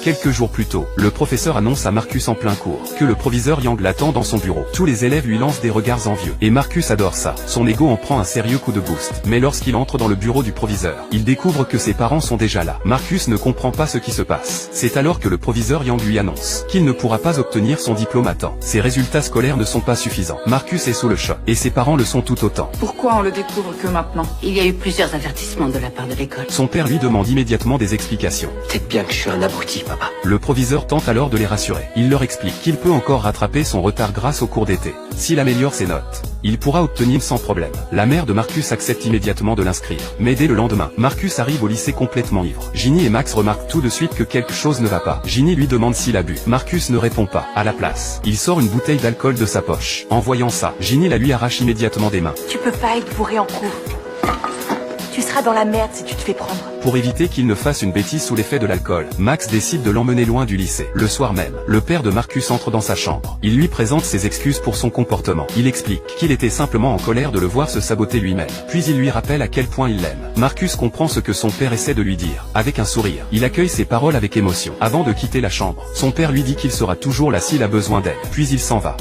Quelques jours plus tôt, le professeur annonce à Marcus en plein cours que le proviseur Yang l'attend dans son bureau. Tous les élèves lui lancent des regards envieux. Et Marcus adore ça. Son ego en prend un sérieux coup de boost. Mais lorsqu'il entre dans le bureau du proviseur, il découvre que ses parents sont déjà là. Marcus ne comprend pas ce qui se passe. C'est alors que le proviseur Yang lui annonce qu'il ne pourra pas obtenir son diplôme à temps. Ses résultats scolaires ne sont pas suffisants. Marcus est sous le choc. Et ses parents le sont tout autant. Pourquoi on le découvre que maintenant? Il y a eu plusieurs avertissements de la part de l'école. Son père lui demande immédiatement des explications. Peut-être bien que je suis un abruti, papa. Le proviseur tente alors de les rassurer. Il leur explique qu'il peut encore rattraper son retard grâce au cours d'été. S'il améliore ses notes, il pourra obtenir sans problème. La mère de Marcus accepte immédiatement de l'inscrire. Mais dès le lendemain, Marcus arrive au lycée complètement ivre. Ginny et Max remarquent tout de suite que quelque chose ne va pas. Ginny lui demande s'il a bu. Marcus ne répond pas. À la place, il sort une bouteille d'alcool de sa poche. En voyant ça, Ginny la lui arrache immédiatement des mains. Tu peux pas être bourré en cours. Tu seras dans la merde si tu te fais prendre. Pour éviter qu'il ne fasse une bêtise sous l'effet de l'alcool, Max décide de l'emmener loin du lycée. Le soir même, le père de Marcus entre dans sa chambre. Il lui présente ses excuses pour son comportement. Il explique qu'il était simplement en colère de le voir se saboter lui-même. Puis il lui rappelle à quel point il l'aime. Marcus comprend ce que son père essaie de lui dire. Avec un sourire, il accueille ses paroles avec émotion. Avant de quitter la chambre, son père lui dit qu'il sera toujours là s'il a besoin d'aide. Puis il s'en va.